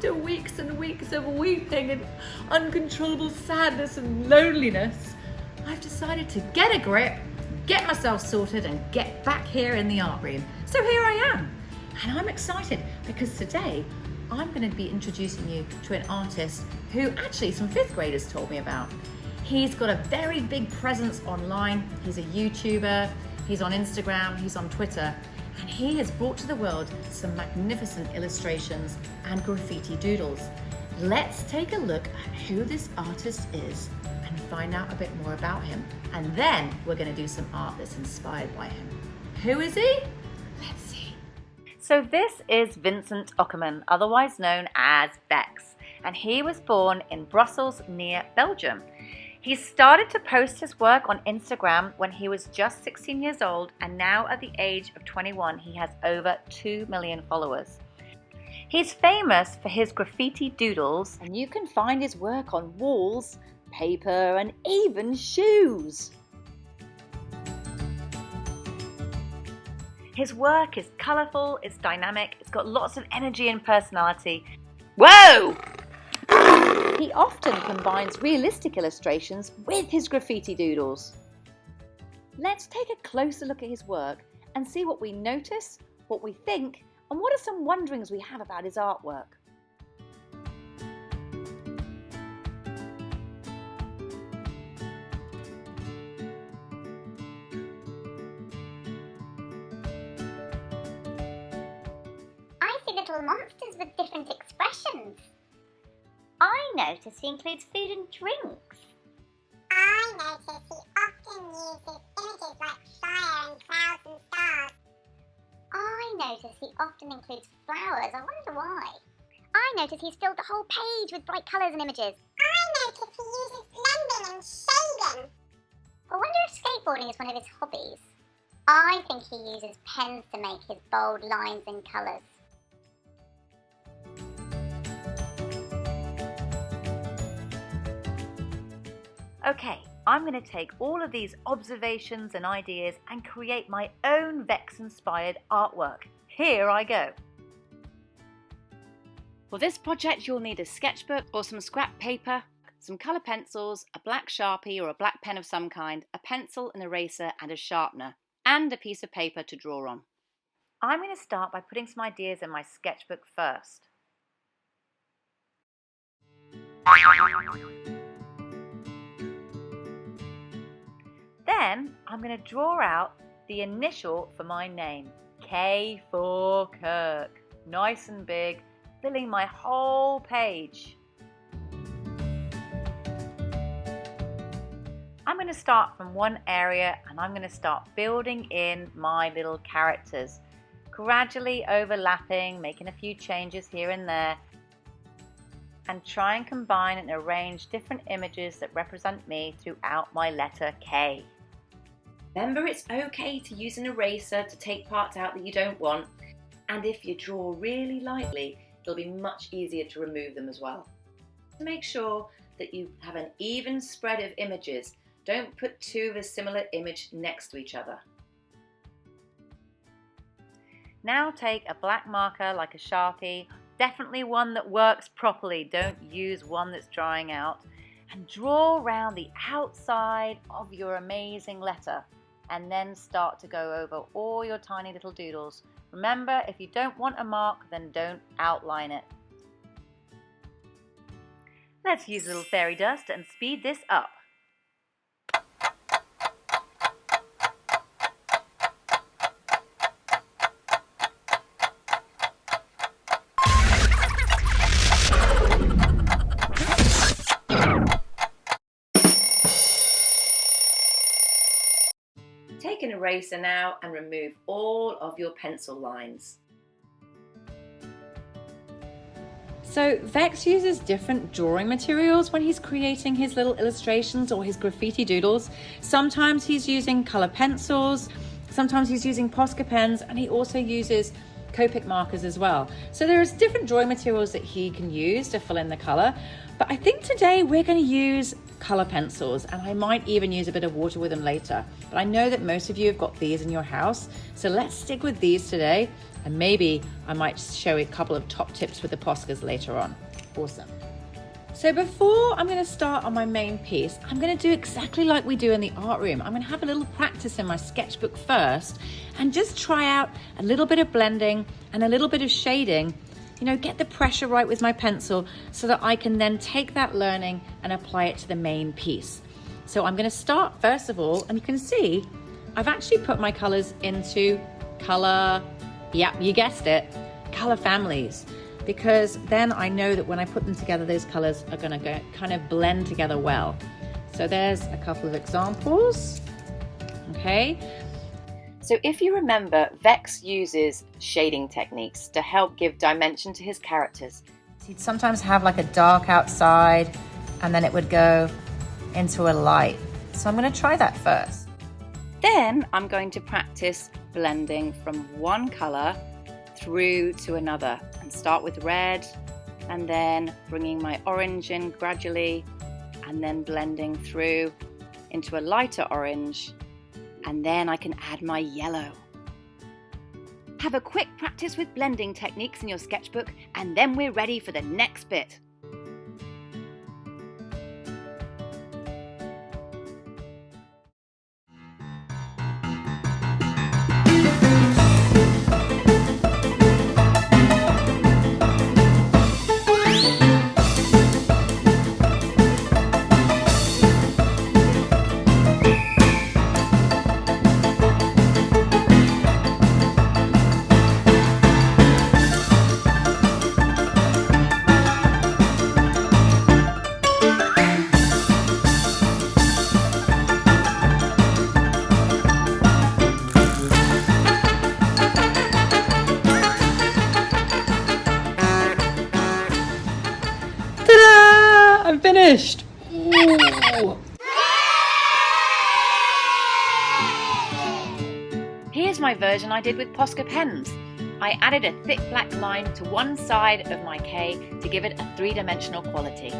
after weeks and weeks of weeping and uncontrollable sadness and loneliness, I've decided to get a grip, get myself sorted and get back here in the art room. So here I am. And I'm excited because today I'm going to be introducing you to an artist who actually some 5th graders told me about. He's got a very big presence online. He's a YouTuber, he's on Instagram, he's on Twitter, and he has brought to the world some magnificent illustrations and graffiti doodles. Let's take a look at who this artist is and find out a bit more about him. And then we're going to do some art that's inspired by him. Who is he? Let's see. So this is Vincent Ockerman, otherwise known as Vexx, and he was born in Brussels near Belgium. He started to post his work on Instagram when he was just 16 years old, and now at the age of 21 he has over 2 million followers. He's famous for his graffiti doodles, and you can find his work on walls, paper and even shoes. His work is colourful, it's dynamic, it's got lots of energy and personality. Whoa! He often combines realistic illustrations with his graffiti doodles. Let's take a closer look at his work and see what we notice, what we think, and what are some wonderings we have about his artwork. I see little monsters with different expressions. I notice he includes food and drinks. I notice he often uses images like fire and clouds and stars. I notice he often includes flowers. I wonder why. I notice he's filled the whole page with bright colours and images. I notice he uses blending and shading. I wonder if skateboarding is one of his hobbies. I think he uses pens to make his bold lines and colours. Okay, I'm going to take all of these observations and ideas and create my own Vexx-inspired artwork. Here I go. For this project, you'll need a sketchbook or some scrap paper, some colour pencils, a black Sharpie or a black pen of some kind, a pencil, an eraser and a sharpener, and a piece of paper to draw on. I'm going to start by putting some ideas in my sketchbook first. Then I'm going to draw out the initial for my name, K for Kirk, nice and big, filling my whole page. I'm going to start from one area and I'm going to start building in my little characters, gradually overlapping, making a few changes here and there, and try and combine and arrange different images that represent me throughout my letter K. Remember, it's okay to use an eraser to take parts out that you don't want, and if you draw really lightly, it'll be much easier to remove them as well. To make sure that you have an even spread of images, don't put two of a similar image next to each other. Now take a black marker like a Sharpie, definitely one that works properly, don't use one that's drying out, and draw around the outside of your amazing letter. And then start to go over all your tiny little doodles. Remember, if you don't want a mark, then don't outline it. Let's use a little fairy dust and speed this up. Take an eraser now and remove all of your pencil lines. So Vexx uses different drawing materials when he's creating his little illustrations or his graffiti doodles. Sometimes he's using colour pencils, sometimes he's using Posca pens, and he also uses Copic markers as well. So there's different drawing materials that he can use to fill in the colour. But I think today we're going to use color pencils, and I might even use a bit of water with them later. But I know that most of you have got these in your house, so let's stick with these today, and maybe I might show you a couple of top tips with the Poscas later on. Awesome. So before I'm going to start on my main piece, I'm going to do exactly like we do in the art room. I'm going to have a little practice in my sketchbook first and just try out a little bit of blending and a little bit of shading. You know, get the pressure right with my pencil so that I can then take that learning and apply it to the main piece. So I'm going to start first of all, and you can see I've actually put my colors into color, yeah, you guessed it, color families. Because then I know that when I put them together, those colors are going to kind of blend together well. So there's a couple of examples. Okay. So if you remember, Vexx uses shading techniques to help give dimension to his characters. He'd sometimes have like a dark outside, and then it would go into a light. So I'm going to try that first. Then I'm going to practice blending from one color through to another, and start with red and then bringing my orange in gradually and then blending through into a lighter orange, and then I can add my yellow. Have a quick practice with blending techniques in your sketchbook, and then we're ready for the next bit. I'm finished. Ooh. Here's my version I did with Posca pens. I added a thick black line to one side of my K to give it a three-dimensional quality.